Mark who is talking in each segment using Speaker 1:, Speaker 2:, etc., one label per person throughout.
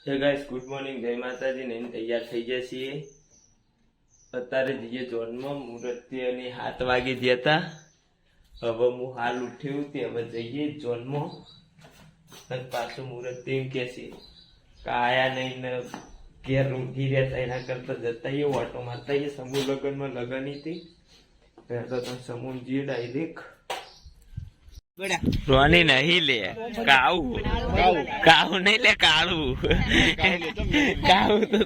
Speaker 1: હે guys good morning જય માતાજી ને તૈયાર થઈ ગયા છીએ અત્યારે જઈએ જોનમાં મુહૂર્તની 7 વાગી ગયા હતા હવે હું હાલ ઉઠ્યો તે હવે જઈએ જોનમાં અને પાછું મુહૂર્ત એમ કે છે કાયા નહીં ને ઘેર ઊંઘી રહેતા એના કરતા જતા એ ઓટો મારતા એ સમૂહ લગ્નમાં લગન હતી તો તમે સમૂહ જઈએ ડાયરેક્ટ રોની નહીં લે કાવું કાવું નહીં લે કાળું કાવું તો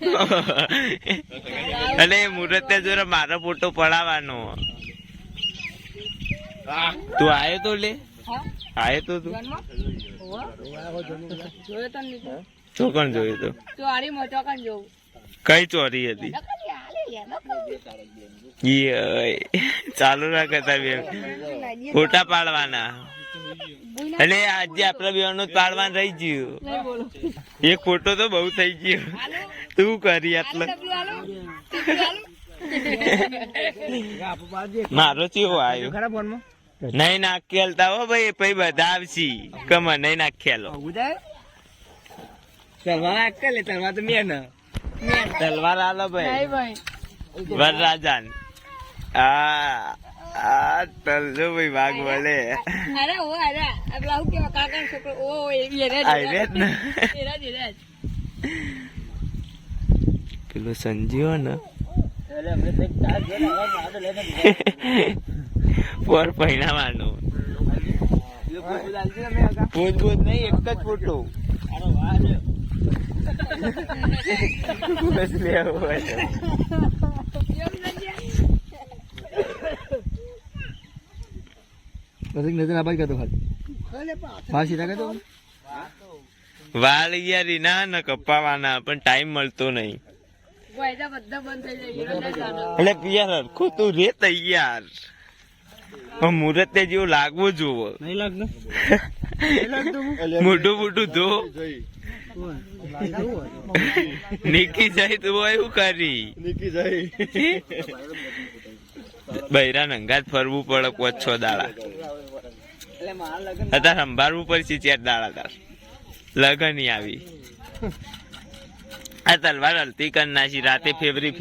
Speaker 1: અને મુહૂર્તે જોરે મારો ફોટો પડાવવાનો તું આયો તો લે આયો તો તું ચોકણ જોયું તો કઈ ચોરી હતી ચાલુ ના કરતા બેન ફોટા પાડવાના એટલે આજે આપડે બેનો પાડવાનું રહી ગયું એક ફોટો તો બહુ થઈ ગયો તું કરી એટલે મારો ચેવો આવ્યો નહીં નાખેલતા હો ભાઈ પછી બધા આવશી કમર નહીં નાખેલો તલવાર આલો ભાઈ વરરાજા તલજો ભાઈ વાઘ વળે પેલો સંજીવો ને પર પહેરાવાનું પોત પોત નહીં એક જ ફોટો બસ લેવો વાળ યાર ના ન કપાવાના પણ ટાઈમ મળતો નહીં એટલે યાર હરખો તું રે તૈયાર મુહૂર્ત જેવું લાગવું જોવો મોટું મોટું ધો નીકી જાય તો એવું કરી બૈરા નંગાત ફરવું પડે 5-6 દાડા અત્યારે સંભાળવું પડશે 4 દાડા તાર લગન આવી આ તલવાર હલતી કર નાખી રાતે ફેવરી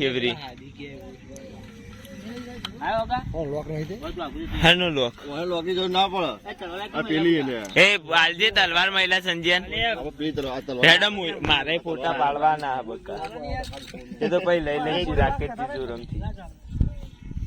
Speaker 1: તલવાર મહિલા સંજ્યાન મારે ફોટા પાડવાના એ તો પછી લઈ લઈ રાકેટ થી